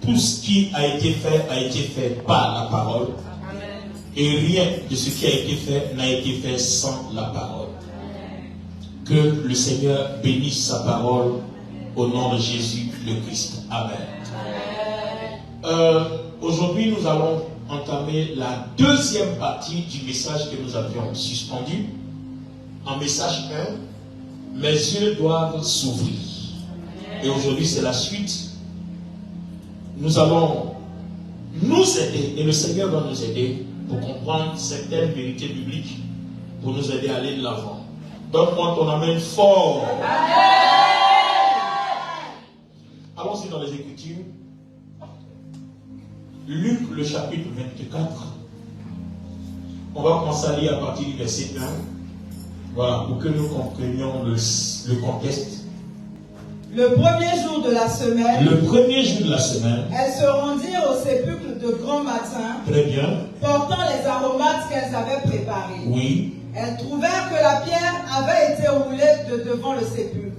tout ce qui a été fait par la parole. Amen. Et rien de ce qui a été fait n'a été fait sans la parole. Que le Seigneur bénisse sa parole au nom de Jésus le Christ. Amen. Aujourd'hui, nous allons entamer la deuxième partie du message que nous avions suspendu. En message 1, mes yeux doivent s'ouvrir. Et aujourd'hui, c'est la suite. Nous allons nous aider, et le Seigneur va nous aider pour comprendre certaines vérités bibliques, pour nous aider à aller de l'avant. Donne-moi ton amen fort. Allons-y dans les Écritures. Luc, le chapitre 24. On va commencer à lire à partir du verset 1. Voilà, pour que nous comprenions le contexte. Le premier jour de la semaine. Le premier jour de la semaine. Elles se rendirent au sépulcre de grand matin. Très bien. Portant les aromates qu'elles avaient préparés. Oui. Elles trouvèrent que la pierre avait été roulée de devant le sépulcre.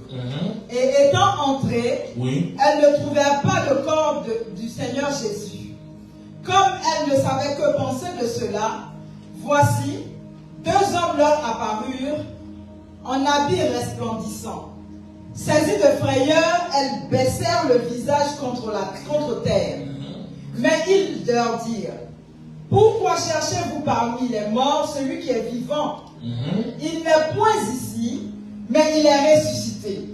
Et étant entrées, oui, elles ne trouvèrent pas le corps du Seigneur Jésus. Comme elles ne savaient que penser de cela, voici, deux hommes leur apparurent en habits resplendissants. Saisies de frayeur, elles baissèrent le visage contre terre. Mais ils leur dirent, pourquoi cherchez-vous parmi les morts celui qui est vivant? Il n'est point ici, mais il est ressuscité.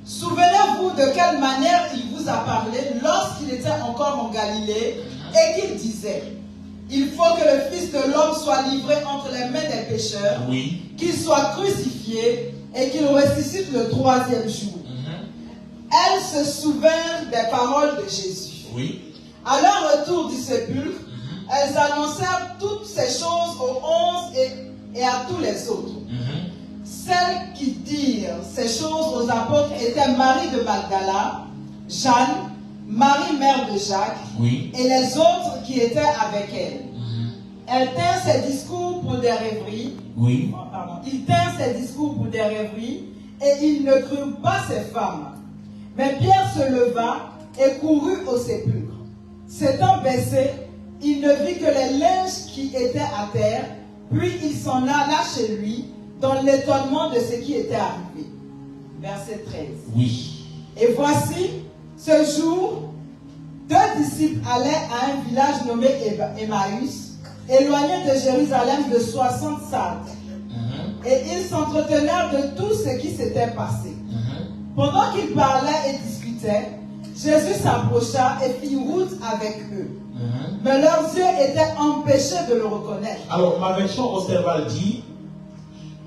Souvenez-vous de quelle manière il vous a parlé lorsqu'il était encore en Galilée et qu'il disait, il faut que le Fils de l'homme soit livré entre les mains des pécheurs, oui, qu'il soit crucifié et qu'il ressuscite le troisième jour. Elles se souvinrent des paroles de Jésus. Oui. À leur retour du sépulcre, elles annoncèrent toutes ces choses aux 11 et à tous les autres. Celles qui dirent ces choses aux apôtres étaient Marie de Magdala, Jeanne, Marie mère de Jacques, oui, et les autres qui étaient avec elles. Elles tinrent ces discours pour des rêveries. Oui. Ils tinrent ces discours pour des rêveries et ils ne crurent pas ces femmes. Mais Pierre se leva et courut au sépulcre. S'étant baissé, il ne vit que les linges qui étaient à terre, puis il s'en alla chez lui dans l'étonnement de ce qui était arrivé. Verset 13. Oui. Et voici, ce jour, deux disciples allaient à un village nommé Emmaüs, éloigné de Jérusalem de 60 sades. Et ils s'entretenaient de tout ce qui s'était passé. Pendant qu'ils parlaient et discutaient, Jésus s'approcha et fit route avec eux. Mais leurs yeux étaient empêchés de le reconnaître. Alors, ma version Osterval dit,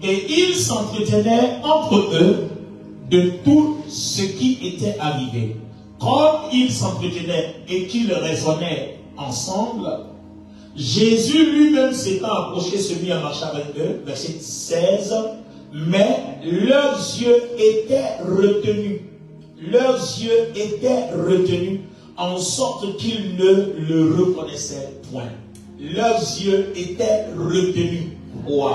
et ils s'entretenaient entre eux de tout ce qui était arrivé. Comme ils s'entretenaient et qu'ils raisonnaient ensemble, Jésus lui-même s'étant approché, se mit à marcher avec eux, verset 16, mais leurs yeux étaient retenus. Leurs yeux étaient retenus, en sorte qu'ils ne le reconnaissaient point. Leurs yeux étaient retenus. Wow.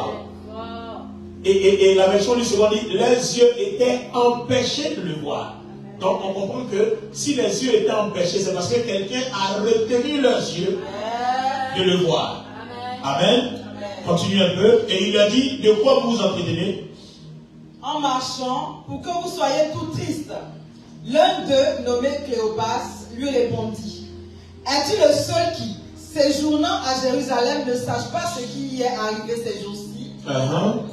Et la version du second dit, leurs yeux étaient empêchés de le voir. Donc on comprend que si les yeux étaient empêchés, c'est parce que quelqu'un a retenu leurs yeux de le voir. Amen. Continue un peu. Et il a dit, de quoi vous vous entretenez? En marchant, pour que vous soyez tout tristes. L'un d'eux, nommé Cléopas, lui répondit, es-tu le seul qui, séjournant à Jérusalem, ne sache pas ce qui y est arrivé ces jours-ci?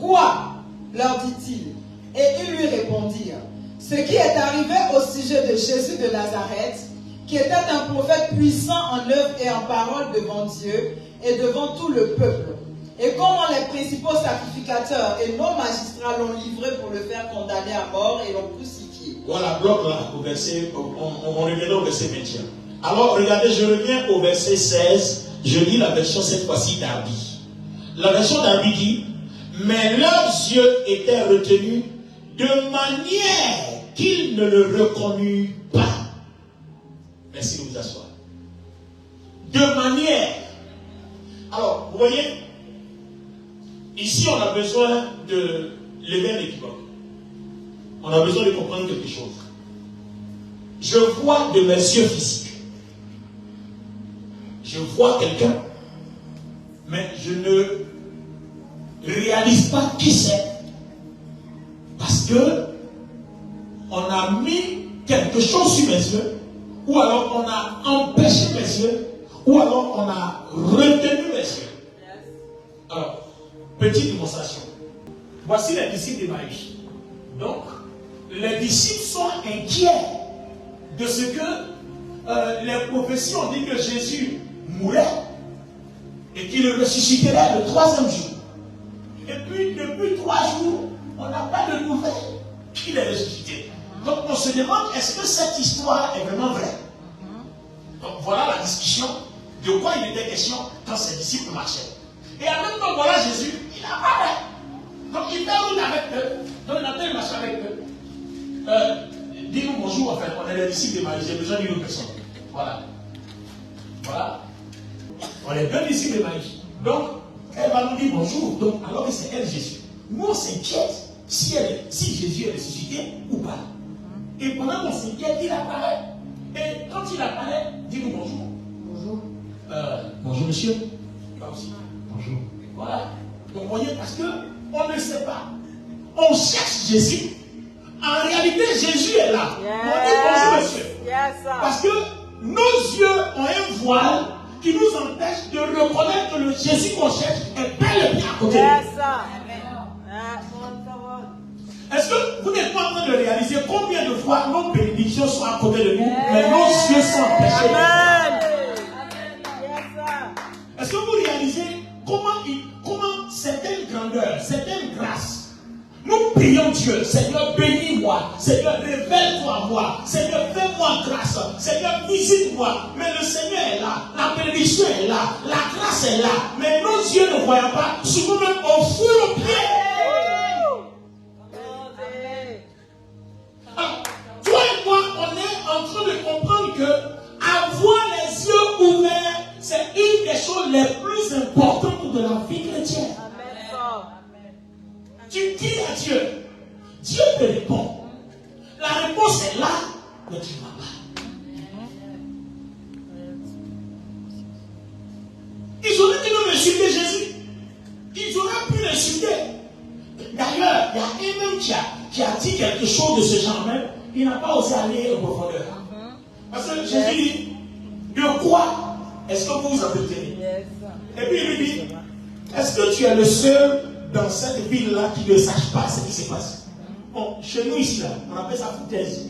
Quoi? Leur dit-il. Et ils lui répondirent, ce qui est arrivé au sujet de Jésus de Nazareth, qui était un prophète puissant en œuvre et en parole devant Dieu et devant tout le peuple. Et comment les principaux sacrificateurs et nos magistrats l'ont livré pour le faire condamner à mort et l'ont crucifié. Voilà, bloc là, au verset, on revient au verset 21. Alors, regardez, je reviens au verset 16, je lis la version cette fois-ci d'Arby. La version d'Arby dit, mais leurs yeux étaient retenus de manière qu'ils ne le reconnurent pas. Merci de vous asseoir. De manière. Alors, vous voyez, ici on a besoin de lever un équivoque. On a besoin de comprendre quelque chose. Je vois de mes yeux physiques je vois quelqu'un, mais je ne réalise pas qui c'est. Parce que on a mis quelque chose sur mes yeux, ou alors on a empêché mes yeux, ou alors on a retenu mes yeux. Alors, petite démonstration. Voici les disciples d'Emmaüs. Donc, les disciples sont inquiets de ce que les prophéties ont dit que Jésus mourait et qu'il ressusciterait le 3e jour. Et puis, depuis 3 jours, on n'a pas de nouvelles qu'il est ressuscité. Donc, on se demande, est-ce que cette histoire est vraiment vraie? Donc, voilà la discussion de quoi il était question quand ses disciples marchaient. Et en même temps, voilà Jésus, il apparaît. Donc, il fait route avec eux. Donc, il a fait marcher avec eux. Dis-nous bonjour, en fait, on est les disciples d'Emmaüs, j'ai besoin d'une autre personne. Voilà. Voilà. On est 2 disciples d'Emmaüs. Donc, elle va nous dire bonjour. Donc, alors que c'est elle Jésus. Nous, on s'inquiète si Jésus est ressuscité ou pas. Et pendant qu'on s'inquiète, il apparaît. Et quand il apparaît, dis-nous bonjour. Bonjour. Bonjour, monsieur. Toi aussi. Bonjour. Voilà. Donc, vous voyez, parce qu'on ne sait pas. On cherche Jésus. En réalité, Jésus est là. On dit bonjour, monsieur. Parce que nos yeux ont un voile qui nous empêche de reconnaître que le Jésus qu'on cherche est bel et bien à côté de nous. Est-ce que vous n'êtes pas en train de réaliser combien de fois nos bénédictions sont à côté de nous, mais nos yeux sont empêchés de voir? Est-ce que vous réalisez comment certaines grandeurs, certaines grâces, nous prions Dieu, Seigneur, bénis-moi, Seigneur, révèle-toi à moi, Seigneur, fais-moi grâce, Seigneur, visite-moi. Mais le Seigneur est là, la bénédiction est là, la grâce est là, mais nos yeux ne voient pas, souvent même on foule au pied. Alors, toi et moi, on est en train de comprendre que avoir les yeux ouverts, c'est une des choses les plus importantes de la vie chrétienne. Tu dis à Dieu, Dieu te répond. La réponse est là, mais tu ne vas pas. Ils auraient pu nous insulter Jésus. Ils auraient pu l'insulter. D'ailleurs, il y a un même qui a dit quelque chose de ce genre même. Il n'a pas osé aller en profondeur. Parce que Jésus dit, de quoi est-ce que vous vous entretenez? Et puis il lui dit, est-ce que tu es le seul dans cette ville-là qui ne sache pas ce qui se passe? Bon, chez nous ici, là, on appelle ça foutaise.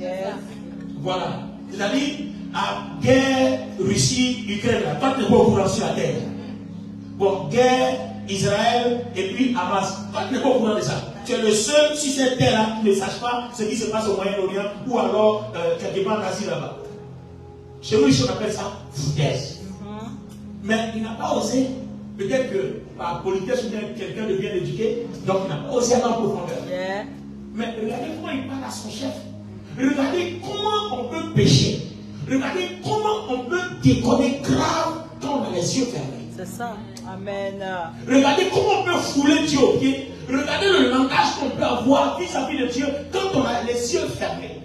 Voilà. C'est-à-dire, à guerre Russie-Ukraine, toi tu n'es pas au courant sur la terre. Bon, guerre Israël et puis Hamas. Toi tu n'es pas au courant de ça. Tu es le seul sur cette terre-là qui ne sache pas ce qui se passe au Moyen-Orient ou alors quelque part en Asie là-bas. Chez nous ici, on appelle ça foutaise. Mais il n'a pas osé. Peut-être que par politesse, quelqu'un de bien éduqué, donc il n'a pas osé aller en profondeur. Mais regardez comment il parle à son chef. Regardez comment on peut pécher. Regardez comment on peut déconner grave quand on a les yeux fermés. C'est ça. Amen. Regardez comment on peut fouler Dieu au pied. Regardez le langage qu'on peut avoir vis-à-vis de Dieu quand on a les yeux fermés.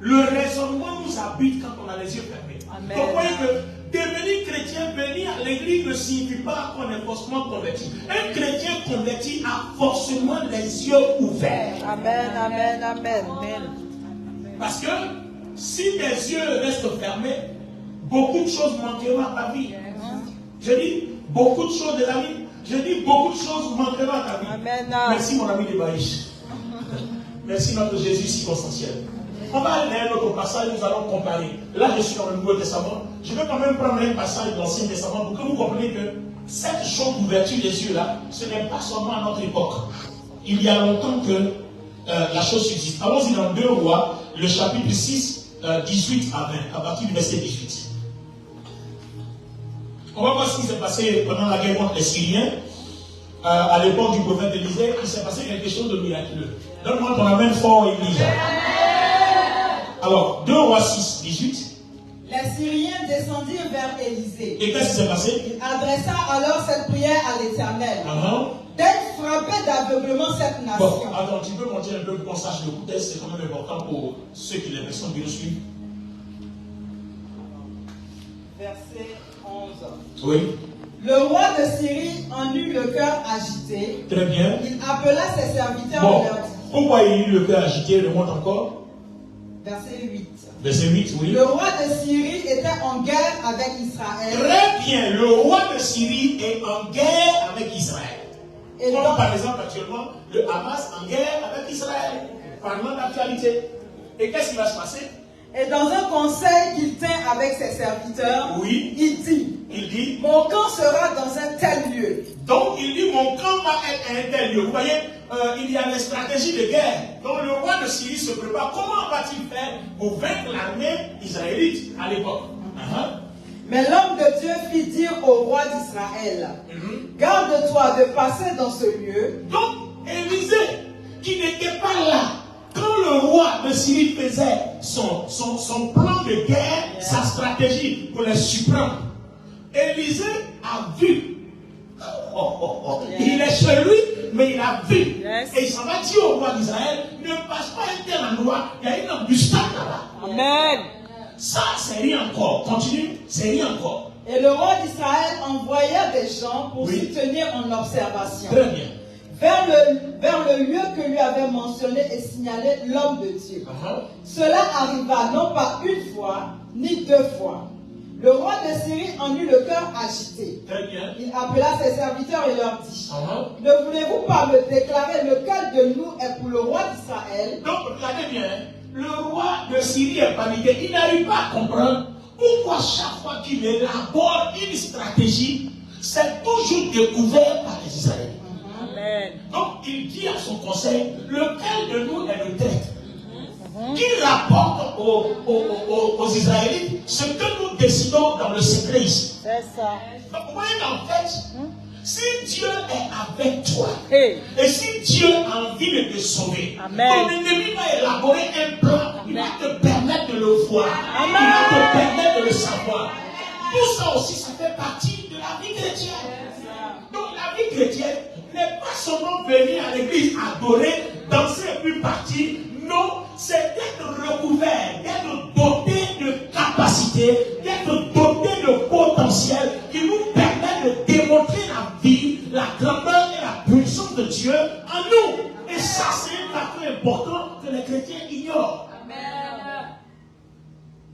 Le raisonnement nous habite quand on a les yeux fermés. Amen. Donc vous voyez que devenir chrétien, venir à l'église ne signifie pas qu'on est forcément converti. Un chrétien converti a forcément les yeux ouverts. Amen, amen, amen. Parce que si tes yeux restent fermés, beaucoup de choses manqueront à ta vie. Je dis beaucoup de choses de la vie. Je dis beaucoup de choses manqueront à ta vie. Amen. Merci mon ami Debaïch. Merci notre Jésus si conscientiel. On va aller à un autre passage, nous allons comparer. Là, je suis dans le Nouveau Testament. Je vais quand même prendre un passage de l'Ancien Testament pour que vous compreniez que cette chose d'ouverture des yeux là, ce n'est pas seulement à notre époque. Il y a longtemps que la chose subsiste. Allons-y dans 2 Rois, le chapitre 6, 18 à 20, à partir du verset 18. On va voir ce qui s'est passé pendant la guerre contre les Syriens. À l'époque du prophète Élisée, il s'est passé quelque chose de miraculeux. Donne-moi ton amen fort, Église. Alors, 2 Rois 6, 18. Les Syriens descendirent vers Élisée. Et qu'est-ce qui s'est passé? Il adressa alors cette prière à l'Éternel. D'être frappé d'aveuglement cette nation. Bon, attends, tu peux monter un peu pour qu'on sache le contexte, c'est quand même important pour ceux qui les personnes qui le suivent. verset 11. Oui. Le roi de Syrie en eut le cœur agité. Très bien. Il appela ses serviteurs Bon. et leur dit. Pourquoi il eut le cœur agité? Remonte encore. Verset 8. Verset 8, oui. Le roi de Syrie était en guerre avec Israël. Très bien. Le roi de Syrie est en guerre avec Israël. Et Comme donc, par exemple actuellement, le Hamas en guerre avec Israël. Parlons d'actualité. Et qu'est-ce qui va se passer? et dans un conseil qu'il tint avec ses serviteurs, Oui. il dit, Il dit, mon camp sera dans un tel lieu. donc il dit, mon camp va être à un tel lieu. Vous voyez, il y a des stratégies de guerre. Donc le roi de Syrie se prépare. Comment va-t-il faire pour vaincre l'armée israélite à l'époque? Mais l'homme de Dieu fit dire au roi d'Israël, garde-toi de passer dans ce lieu. Donc Élisée, qui n'était pas là, quand le roi de Syrie faisait son plan de guerre, sa stratégie pour les surprendre, Élisée a vu. Il est chez lui, mais il a vu. Et il s'en va dire au roi d'Israël, ne passe pas un tel endroit, il y a une embuscade là-bas. Amen. Ça, c'est rien encore. Continue, c'est rien encore. Et le roi d'Israël envoya des gens pour Oui. s'y tenir en observation. Très bien. Vers le lieu que lui avait mentionné et signalé l'homme de Dieu. Cela arriva non pas une fois, ni deux fois. Le roi de Syrie en eut le cœur agité. Très bien. Il appela ses serviteurs et leur dit, ne voulez-vous pas me déclarer lequel de nous est pour le roi d'Israël? Donc, regardez bien, le roi de Syrie est paniqué. Il n'arrive pas à comprendre pourquoi chaque fois qu'il élabore une stratégie, c'est toujours découvert par les Israéliens. Amen. Donc, il dit à son conseil, lequel de nous est le traître? Qui rapporte aux Israélites ce que nous décidons dans le secret ici. C'est ça. Donc, vous voyez qu'en fait, si Dieu est avec toi, Hey. et si Dieu a envie de te sauver, Amen. ton ennemi va élaborer un plan. Il va te permettre de le voir. Amen. Il va te permettre de le savoir. Tout ça aussi, ça fait partie de la vie chrétienne. Donc la vie chrétienne n'est pas seulement venir à l'église adorer, danser et puis partir. Non, c'est d'être recouvert, d'être doté de capacités, d'être doté de potentiel qui nous permet de démontrer la vie, la grandeur et la puissance de Dieu en nous. Et ça, c'est un facteur important que les chrétiens ignorent.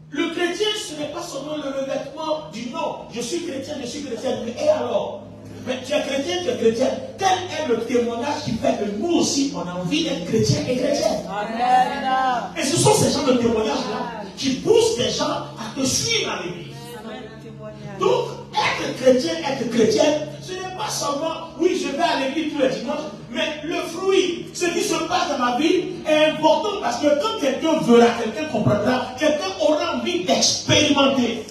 Le chrétien, ce n'est pas seulement le revêtement du nom. Je suis chrétien, mais et alors? Mais tu es chrétien, tu es chrétienne. Quel est le témoignage qui fait que nous aussi, on a envie d'être chrétiens et chrétiennes? Amen. Et ce sont ces gens de témoignages-là qui poussent les gens à te suivre à l'église. Donc, être chrétien, être chrétienne, ce n'est pas seulement, oui, je vais à l'église tous les dimanches, mais le fruit, ce qui se passe dans ma vie est important parce que quand quelqu'un verra, quelqu'un comprendra, quelqu'un aura envie d'expérimenter.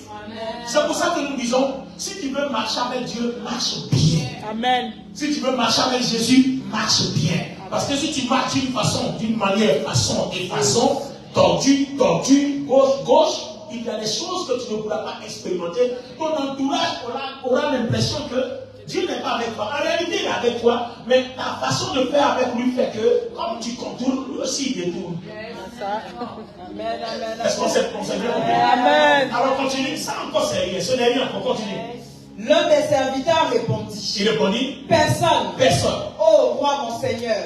C'est pour ça que nous disons, si tu veux marcher avec Dieu, marche bien. Amen. Si tu veux marcher avec Jésus, marche bien. Parce que si tu marches d'une manière, façon, tordue, gauche, il y a des choses que tu ne pourras pas expérimenter. Ton entourage aura l'impression que Dieu n'est pas avec toi. En réalité, il est avec toi, mais ta façon de faire avec lui fait que, comme tu contournes, lui aussi il détourne. Amen. Est-ce qu'on s'est bien compris? Amen. Alors continue, ça encore c'est rien, ce n'est rien, on continue. L'un des serviteurs répondit, Il répondit, personne, ô roi mon Seigneur.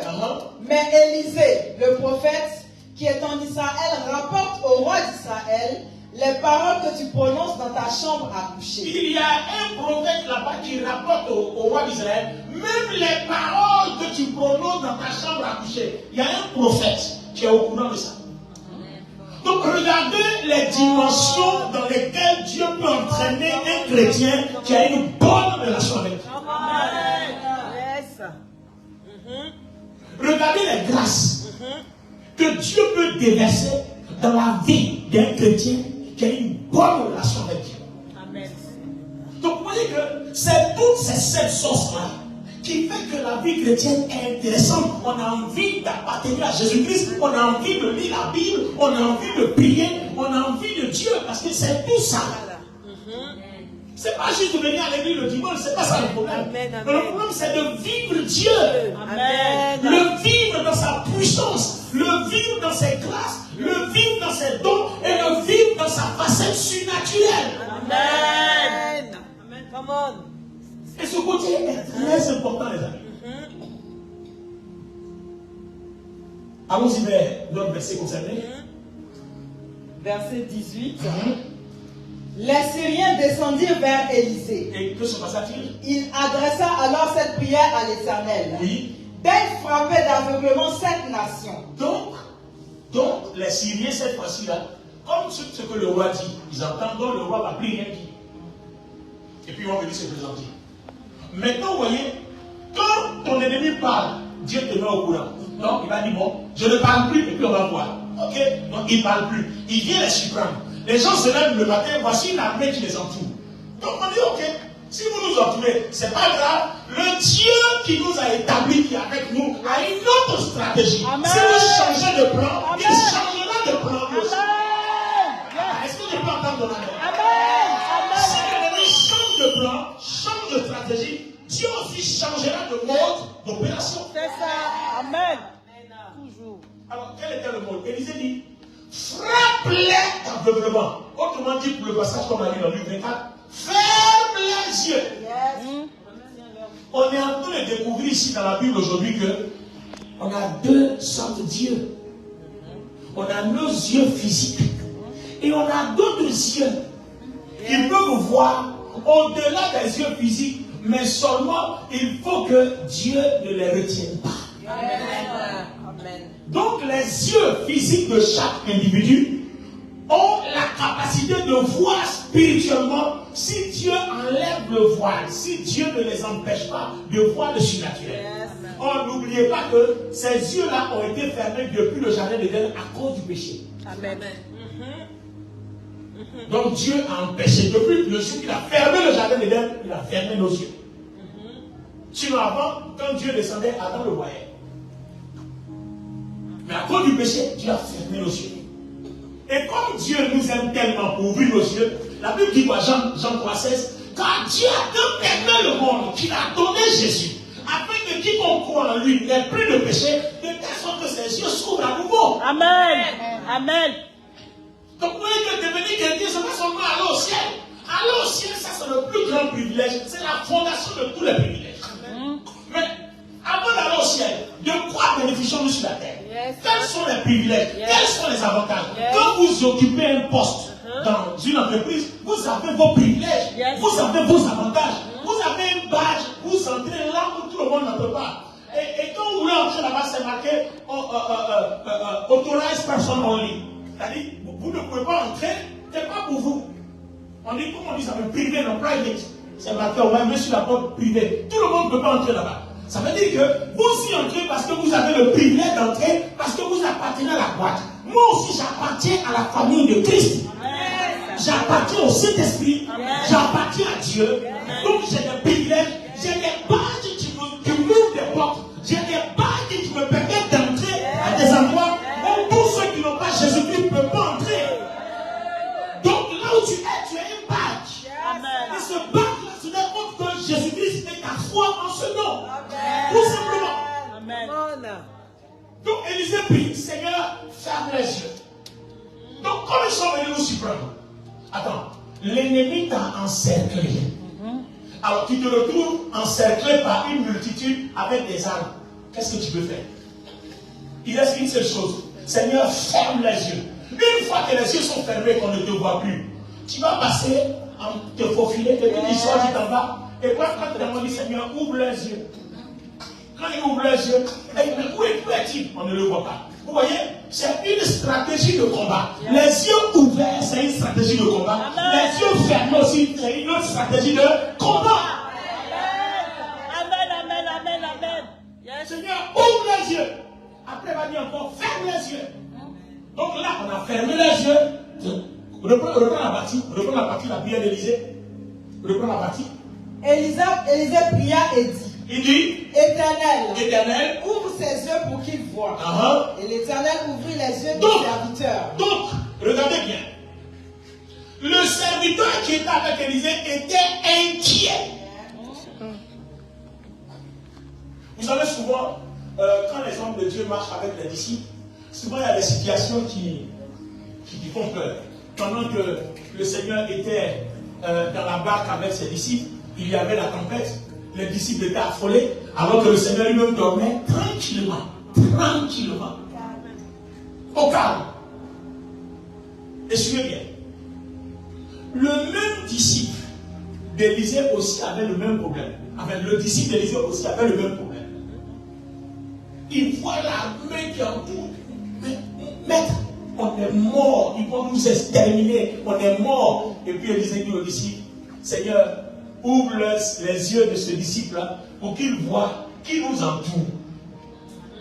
Mais Élisée, le prophète, qui est en Israël, rapporte au roi d'Israël les paroles que tu prononces dans ta chambre à coucher. Il y a un prophète là-bas qui rapporte au roi d'Israël, même les paroles que tu prononces dans ta chambre à coucher. Il y a un prophète qui est au courant de ça. Donc regardez les dimensions dans lesquelles Dieu peut entraîner un chrétien qui a une bonne relation avec Dieu. Regardez les grâces que Dieu peut déverser dans la vie d'un chrétien qui a une bonne relation avec Dieu. Amen. Donc vous voyez que c'est toutes ces 7 sources-là qui fait que la vie chrétienne est intéressante. On a envie d'appartenir à Jésus-Christ, on a envie de lire la Bible, on a envie de prier, on a envie de Dieu, parce que c'est tout ça. C'est pas juste de venir à l'église le dimanche, c'est pas ça le problème. Amen. Le problème c'est de vivre Dieu. Amen. Le vivre dans sa puissance, le vivre dans ses grâces, le vivre dans ses dons et le vivre dans sa facette surnaturelle. Amen. Come on. Et ce côté est très important, les amis. Allons-y vers notre verset concerné. Verset 18. Les Syriens descendirent vers Élisée. Et que se passa-t-il? Il adressa alors cette prière à l'Éternel. Oui. D'être frappé d'aveuglement cette nation. Donc, les Syriens, cette fois-ci-là, comme ce que le roi dit, ils entendent, donc le roi va plus rien dire. Et puis ils vont venir se présenter. Maintenant, vous voyez, quand ton ennemi parle, Dieu te met au courant. Donc, il va dire, bon, je ne parle plus, et puis on va voir. Ok? Donc, il ne parle plus. Il vient les surprendre. Les gens se lèvent le matin, voici une armée qui les entoure. Donc, on dit, ok, si vous nous entourez, c'est pas grave. Le Dieu qui nous a établis, qui est avec nous, a une autre stratégie. Amen. Si vous changez de plan, Amen. il changera de plan aussi. Amen. Est-ce que je peux entendre ton amen? Amen. Si l'ennemi change de plan, change de stratégie, Dieu aussi changera de mode d'opération. C'est ça. Amen. Toujours. Alors, quel était le mot? Élisée dit, frappe-les d'aveuglement. Autrement dit, pour le passage qu'on a lu dans Luc 24, ferme les yeux. On est en train de découvrir ici dans la Bible aujourd'hui que on a deux sortes d'yeux. On a nos yeux physiques et on a d'autres yeux qui peuvent voir au-delà des yeux physiques, mais seulement il faut que Dieu ne les retienne pas. Amen. Donc les yeux physiques de chaque individu ont la capacité de voir spirituellement si Dieu enlève le voile, si Dieu ne les empêche pas de voir le surnaturel. Or, n'oubliez pas que ces yeux-là ont été fermés depuis le jardin d'Éden à cause du péché. Amen. Donc Dieu a empêché, depuis le jour qu'il a fermé le jardin d'Éden, il a fermé nos yeux. Sinon avant, quand Dieu descendait, Adam le voyait. Mais à cause du péché, Dieu a fermé nos yeux. Et comme Dieu nous aime tellement pour ouvrir nos yeux, la Bible dit quoi, Jean 3,16, car Dieu a tant aimé le monde qu'il a donné Jésus, afin que quiconque croit en lui n'ait plus de péché, de telle sorte que ses yeux s'ouvrent à nouveau. Amen. Amen. Donc vous voyez que devenir chrétien, ce n'est pas seulement aller au ciel. Aller au ciel, ça c'est le plus grand privilège, c'est la fondation de tous les privilèges. Mais avant d'aller au ciel, de quoi bénéficions-nous sur la terre? Quels sont les privilèges? Quels sont les avantages? Quand vous occupez un poste dans une entreprise, vous avez vos privilèges, vous avez vos avantages, vous avez un badge, vous entrez là où tout le monde n'entre pas. Et quand vous voulez entrer là-bas, c'est marqué authorized person only. C'est-à-dire, vous ne pouvez pas entrer, c'est pas pour vous. On dit, comment on dit ça, mais privé, non, private. C'est marqué, ouais, mais sur la porte privée. Tout le monde ne peut pas entrer là-bas. Ça veut dire que vous y entrez parce que vous avez le privilège d'entrer, parce que vous appartenez à la boîte. Moi aussi, j'appartiens à la famille de Christ. J'appartiens au Saint-Esprit. J'appartiens à Dieu. Donc, j'ai des privilèges. J'ai des badges qui m'ouvrent des portes. J'ai des badges qui me permettent d'entrer à des endroits où tous ceux qui n'ont pas Jésus-Christ ne peuvent pas entrer. Donc, là où tu es un badge. Et ce badge-là, ce n'est autre que Jésus-Christ et ta foi en ce nom. Tout simplement. Amen. Donc Élisée prie, Seigneur, ferme les yeux. Donc comme ils sont venus nous surprendre, attends, l'ennemi t'a encerclé. Alors tu te retrouves encerclé par une multitude avec des armes. Qu'est-ce que tu peux faire? Il reste une seule chose. Seigneur, ferme les yeux. Une fois que les yeux sont fermés, qu'on ne te voit plus, tu vas passer en te faufiler, te dire l'histoire qui t'en va. Et quand tu demandes, Seigneur, ouvre les yeux. Quand il ouvre les yeux, mais où est-il? On ne le voit pas. Vous voyez, c'est une stratégie de combat. Les yeux ouverts, c'est une stratégie de combat. Les yeux fermés aussi, c'est une autre stratégie de combat. Amen, amen, amen, amen. Seigneur, ouvre les yeux. Après, il va dire encore, ferme les yeux. Donc là, on a fermé les yeux. Reprends la partie, la prière d'Élisée. Reprends la partie. Élisée pria et dit, il dit, Éternel, ouvre ses yeux pour qu'il voie. Et l'Éternel ouvrit les yeux du serviteur. Donc, regardez bien. Le serviteur qui était avec Élisée était inquiet. Vous savez souvent, quand les hommes de Dieu marchent avec les disciples, souvent il y a des situations qui font peur. Pendant que le Seigneur était dans la barque avec ses disciples, il y avait la tempête, les disciples étaient affolés, alors que le Seigneur lui-même dormait tranquillement, tranquillement, au calme. Et suivez bien. Le même disciple d'Élisée aussi avait le même problème. Enfin, le disciple d'Élisée aussi avait le même problème. Il voit l'armée qui entoure. Mais, maître, on est mort, ils vont nous exterminer, on est mort. Et puis Élisée dit au disciple, Seigneur, ouvre les yeux de ce disciple-là pour qu'il voit qui nous entoure.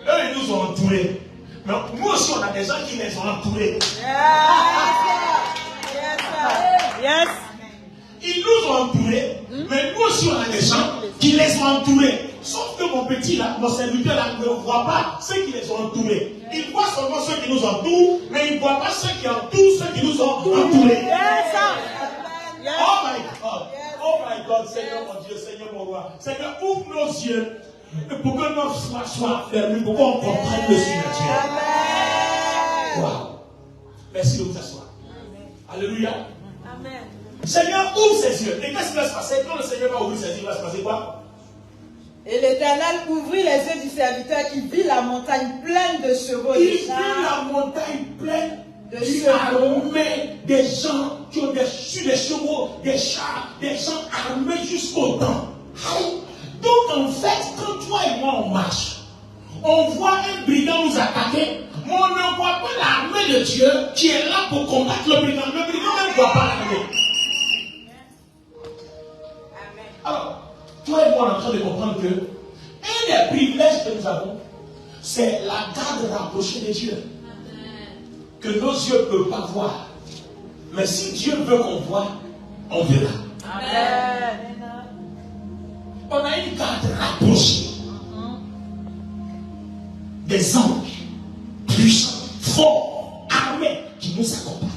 Eux, ils nous ont entourés. Mais nous aussi, on a des gens qui les ont entourés. Yes. Ils nous ont entourés, mais nous aussi, on a des gens qui les ont entourés. Sauf que mon petit là, mon serviteur là, ne voit pas ceux qui les ont entourés. Il voit seulement ceux qui nous entourent, mais il ne voit pas ceux qui entourent ceux qui nous ont entourés. Oh my God. Oh my God, Seigneur mon Dieu, Seigneur mon roi. Seigneur, ouvre nos yeux pour que notre foi soit fermée, pour qu'on comprenne le surnaturel. Wow. Merci de vous asseoir. Alléluia. Amen. Seigneur, ouvre ses yeux. Et qu'est-ce qui va se passer? Quand le Seigneur va ouvrir ses yeux, il va se passer quoi? Et l'Éternel ouvrit les yeux du serviteur qui vit la montagne pleine de chevaux. Il vit la montagne pleine de armée, des gens qui ont des chevaux, des chars, des gens armés jusqu'aux dents. Donc en fait, quand toi et moi on marche, on voit un brigand nous attaquer, mais on ne voit pas l'armée de Dieu qui est là pour combattre le brigand. Le brigand ne voit pas l'armée. Alors, toi et moi, on est en train de comprendre que un des privilèges que nous avons, c'est la garde rapprochée de Dieu. Que nos yeux ne peuvent pas voir. Mais si Dieu veut qu'on voit, on verra. Amen. On a une garde rapprochée. Des anges puissants, forts, armés, qui nous accompagnent.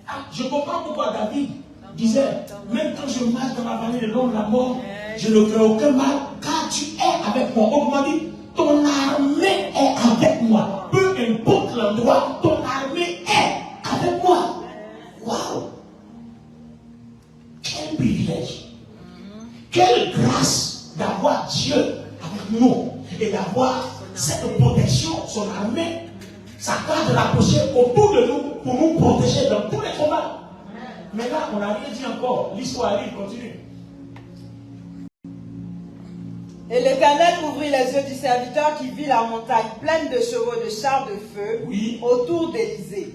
Ah, je comprends pourquoi David disait, même quand je marche dans la vallée de l'ombre de la mort, je ne crains aucun mal, car tu es avec moi. Autrement dit, ton armée est avec moi. Peu importe l'endroit, ton armée est avec moi. Waouh! Quel privilège! Quelle grâce d'avoir Dieu avec nous et d'avoir cette protection, son armée, sa garde rapprochée autour de nous pour nous protéger dans tous les combats. Mais là, on n'a rien dit encore. L'histoire arrive, continue. Et l'Éternel ouvrit les yeux du serviteur qui vit la montagne pleine de chevaux de chars de feu autour d'Élysée.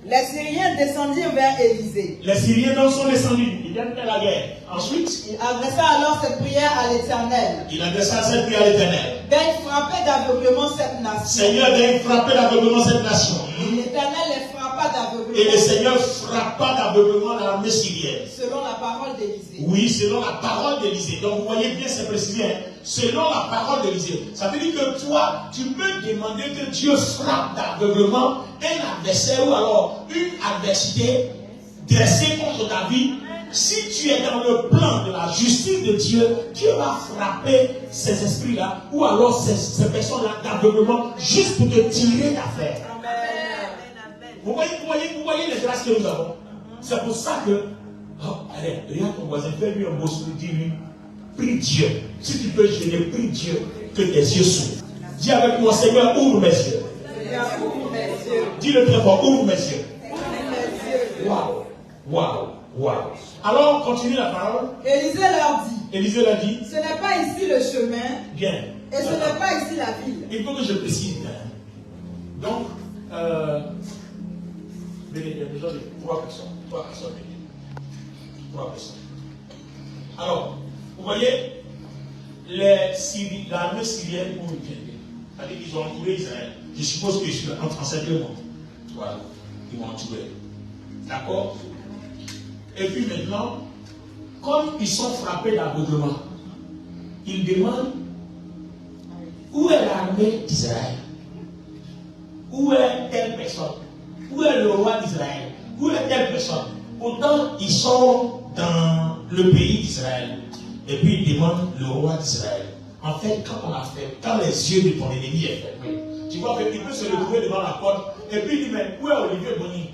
Les Syriens descendirent vers Élysée. Les Syriens donc sont descendus. Ils viennent faire la guerre. Ensuite, il adressa alors cette prière à l'Éternel. Il adressa cette prière à l'Éternel. Daigne frapper d'aveuglement cette nation. Seigneur, daigne frapper d'aveuglement cette nation. Et l'Éternel les frappa d'aveuglement. Et le Seigneur frappa d'aveuglement l'armée syrienne. Selon la parole d'Élysée. Oui, selon la parole d'Élysée. Donc vous voyez bien, c'est précisé. Selon la parole d'Élysée. Ça veut dire que toi, tu peux demander que Dieu frappe d'aveuglement un adversaire ou alors une adversité dressée contre ta vie. Si tu es dans le plan de la justice de Dieu, Dieu va frapper ces esprits-là ou alors ces personnes-là d'aveuglement juste pour te tirer d'affaire. Vous voyez les grâces que nous avons. C'est pour ça que, allez, regarde ton voisin, fais-lui un beau sourire, dis-lui, prie Dieu. Si tu peux gêner, prie Dieu que tes yeux s'ouvrent. Dis avec moi, Seigneur, ouvre mes yeux. Dis-le très fort, ouvre mes yeux. Waouh, waouh, waouh. Alors, on continue la parole. Élisée leur dit. Élisée leur dit. Ce n'est pas ici le chemin. Bien. Et ce n'est pas ici la ville. Il faut que je précise. Donc, il y a besoin de 3 personnes. 3 personnes. 3 personnes. Alors, vous voyez, l'armée syrienne où ils viennent. C'est-à-dire qu'ils ont entouré Israël. Je suppose que je suis en cette monde. Voilà. Ils vont entourer. D'accord? Et puis maintenant, comme ils sont frappés d'aveuglement, ils demandent où est l'armée d'Israël? Où est telle personne? Où est le roi d'Israël? Où est telle personne? Pourtant, ils sont dans le pays d'Israël. Et puis ils demandent le roi d'Israël. En fait, quand les yeux de ton ennemi est fermé, tu vois qu'il peut se retrouver devant la porte et puis il dit, mais où est Olivier Boni?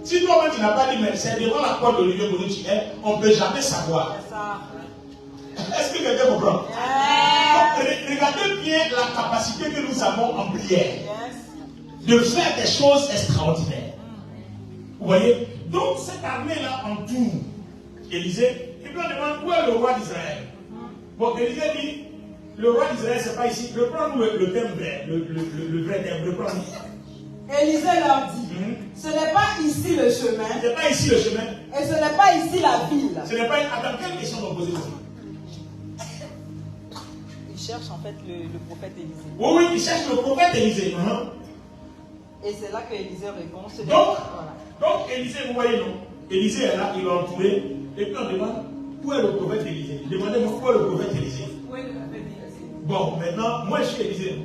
Si toi-même tu n'as pas dit merci, devant la porte d'Olivier Bono, tu es, on ne peut jamais savoir. Est-ce que quelqu'un comprend? Donc, regardez bien la capacité que nous avons en prière de faire des choses extraordinaires. Vous voyez? Donc, cette armée-là entoure Élisée. Et puis on demande où est le roi d'Israël. Bon, Élisée dit le roi d'Israël, c'est pas ici. Reprends-nous le thème vrai, le vrai thème. Reprends-nous. Élisée leur dit, ce n'est pas ici le chemin. Ce n'est pas ici le chemin. Et ce n'est pas ici la ville. Ce n'est pas. Attends, quelle question on va poser ici? Il cherche en fait le prophète Élisée. Oui, oui, il cherche le prophète Élisée. Et c'est là que Élisée répond. Donc, Élisée, vous voyez, non? Élisée est là, il l'a entouré. Et puis on demande, où est le prophète Élisée? Demandez-moi, où est le prophète Élisée? Où est le prophète Élisée? Bon, maintenant, moi je suis Élisée.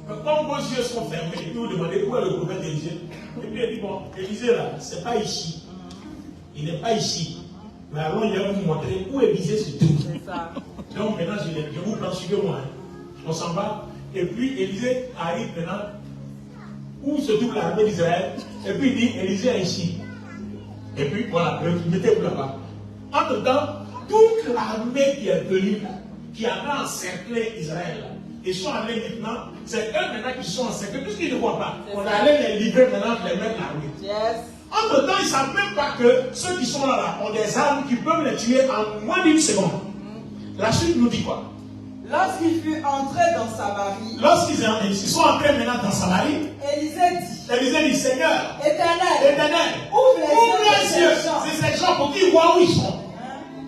Comme vos yeux sont fermés, et puis vous demandez, où est le prophète Élisée? Et puis il dit, bon, Élisée là, c'est pas ici. Il n'est pas ici. Mais alors, il va vous montrer où Élisée se trouve. C'est ça. Donc maintenant, je vous prends, suivez-moi. On s'en va. Et puis Élisée arrive maintenant où se trouve l'armée d'Israël. Et puis il dit, Élisée est ici. Et puis voilà, mettez-vous là-bas. Entre-temps, toute l'armée qui est venue, qui avait encerclé Israël, ils sont allés maintenant, c'est eux maintenant qui sont encerclés, puisqu'ils ne voient pas. On allait les livrer maintenant, les mettre l'armée. Yes. Entre-temps, ils ne savent même pas que ceux qui sont là ont des armes qui peuvent les tuer en moins d'une seconde. La suite nous dit quoi? Lorsqu'il fut entré dans Samarie, lorsqu'ils sont entrés maintenant dans Samarie, Élisée dit, Seigneur, Éternel, ouvre les yeux. C'est ces gens pour qu'ils voient où ils sont.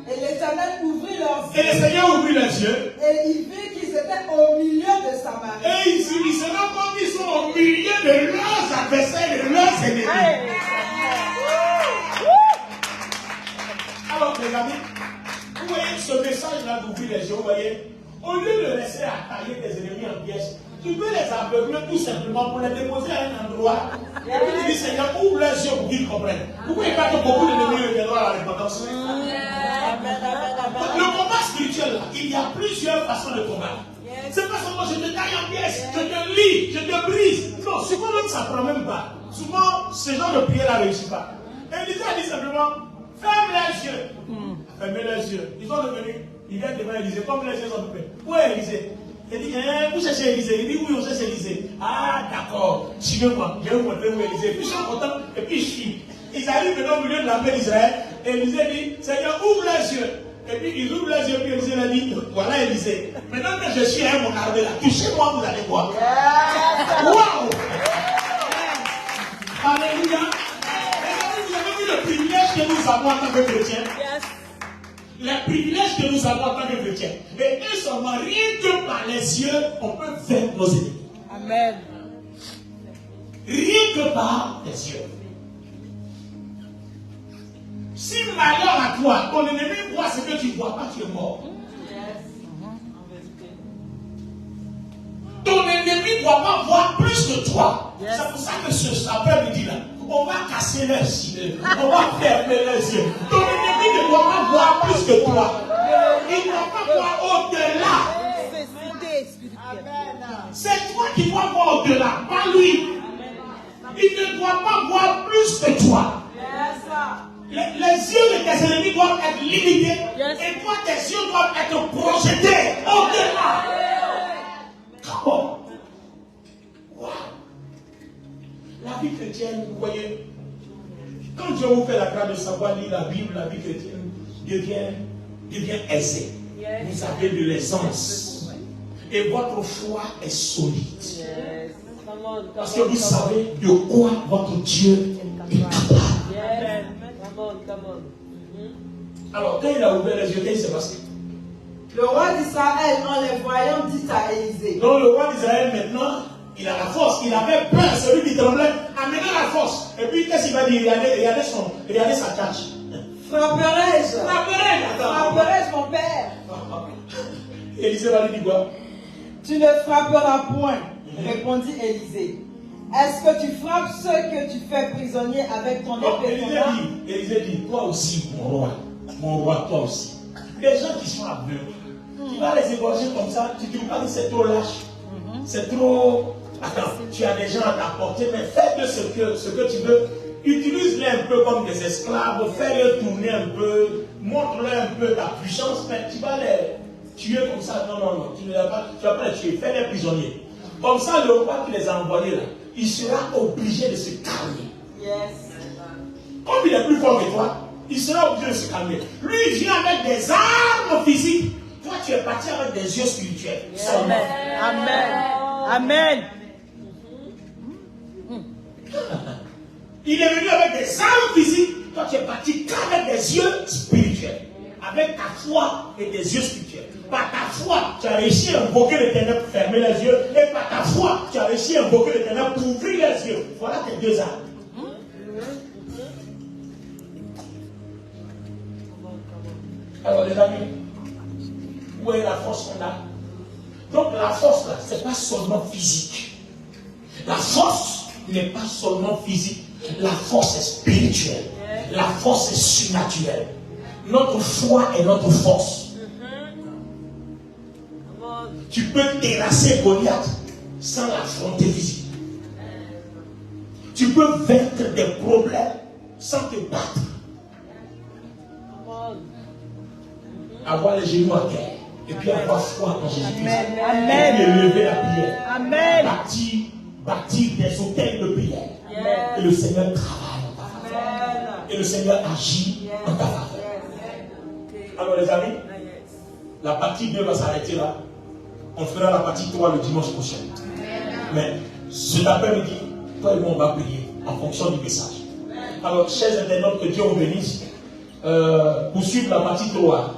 Et l'Éternel ouvrit leurs yeux. Et le Seigneur ouvrit les yeux. Et il vit qu'ils étaient au milieu de Samarie. Et il se rend compte qu'ils sont au milieu de leurs adversaires et de leurs ennemis. Alors, les amis, vous voyez ce message-là d'ouvrir les yeux, vous voyez, au lieu de laisser attaquer tes ennemis en pièces, tu peux les aveugler tout simplement pour les déposer à un endroit. Et puis tu dis, Seigneur, ouvre les yeux pour qu'ils comprennent. Vous ne pouvez pas que beaucoup d'ennemis reviendront à la repentance. Le combat spirituel, là, il y a plusieurs façons de combattre. C'est pas seulement je te taille en pièces, je te lis, je te brise. Non, souvent même ça ne prend même pas. Souvent, ce genre de prière ne réussit pas. Et Élisée a dit simplement, ferme les yeux. Fermez les yeux. Ils sont devenus, ils viennent devant Élisée, comme les yeux sont coupés. Où est Élisée? Il dit, vous cherchez Élisée? Il dit, oui, on cherche Élisée. Ah, d'accord, suivez-moi, je vais vous montrer où Élisée. Puis ils sont contents, et puis ils suivent. Ils arrivent maintenant au milieu de l'armée d'Israël, et Élisée dit, Seigneur, ouvre les yeux. Et puis ils ouvrent les yeux, puis Élisée a dit, voilà Élisée. Maintenant que je suis à mon armée là, touchez-moi, vous allez voir. Waouh! Alléluia! Vous avez vu le privilège que nous avons en tant que chrétiens? Les privilèges que nous avons en tant que chrétiens. Et eux seulement, rien que par les yeux, on peut vaincre nos ennemis. Amen. Rien que par les yeux. Si malheur à toi, ton ennemi voit ce que tu ne vois pas, tu es mort. Ton ennemi ne doit pas voir plus que toi. C'est pour ça que ce après-midi là, on va casser leurs yeux, on va fermer les yeux. Ton ennemi ne doit pas voir plus que toi. Il ne doit pas voir au-delà. C'est toi qui dois voir au-delà, pas lui. Il ne doit pas voir plus que toi. Les yeux de tes ennemis doivent être limités. Et toi, tes yeux doivent être projetés au-delà. Comment? Wow. La vie chrétienne, vous voyez, quand Dieu vous fait la grâce de savoir lire la Bible, la vie chrétienne devient aisée. Vous avez de l'aisance. Et votre foi est solide. Parce que vous savez de quoi votre Dieu est capable. Alors, quand il a ouvert les yeux, qu'est-ce qui s'est passé? Le roi d'Israël, en les voyant, dit à Élisée. Donc, le roi d'Israël, maintenant, il a la force. Il avait peur, celui qui tremblait, a maintenant la force. Et puis, qu'est-ce qu'il va dire? Regardez sa tâche. Frapperai-je mon père? Élisée va lui dire quoi? Tu ne frapperas point, répondit Élisée. Est-ce que tu frappes ceux que tu fais prisonniers avec ton épée? Élisée dit, toi aussi, mon roi, toi aussi. Les gens qui sont aveugles, tu vas les égorger comme ça, tu ne dis pas que c'est trop lâche, c'est trop. Attends, tu as des gens à ta portée, mais fais-le ce que tu veux, Utilise-les un peu comme des esclaves, fais-les tourner un peu, montre-leur un peu ta puissance, mais tu vas les tuer comme ça. Non, non, non, tu ne vas pas les tuer, fais-les prisonniers. Comme ça, le roi qui les a envoyés là, il sera obligé de se calmer. Yes. Comme il est plus fort que toi, il sera obligé de se calmer. Lui, il vient avec des armes physiques. Toi, tu es parti avec des yeux spirituels. Amen. Amen. Amen. Il est venu avec des armes physiques. Toi, tu es parti qu'avec des yeux spirituels. Avec ta foi et des yeux spirituels. Par ta foi, tu as réussi à invoquer l'Éternel pour fermer les yeux. Et par ta foi, tu as réussi à invoquer l'Éternel pour ouvrir les yeux. Voilà tes deux armes. Alors les amis, où est la force qu'on a? Donc la force là, ce n'est pas seulement physique. La force n'est pas seulement physique. La force est spirituelle. La force est surnaturelle. Notre foi est notre force. Tu peux terrasser Goliath sans l'affronter physique. Tu peux vaincre des problèmes sans te battre. Avoir les genoux à terre. Et puis avoir foi en Jésus-Christ. Amen. Et puis élever la prière. Amen. Bâtir des hôtels de prière. Et le Seigneur travaille en ta faveur. Et le Seigneur agit en ta faveur. Alors les amis, la partie 2 va s'arrêter là. On fera la partie 3 le dimanche prochain. Mais cet après-midi, toi et moi on va prier en fonction du message. Alors chers internautes, que Dieu vous bénisse. Pour suivre la partie 3.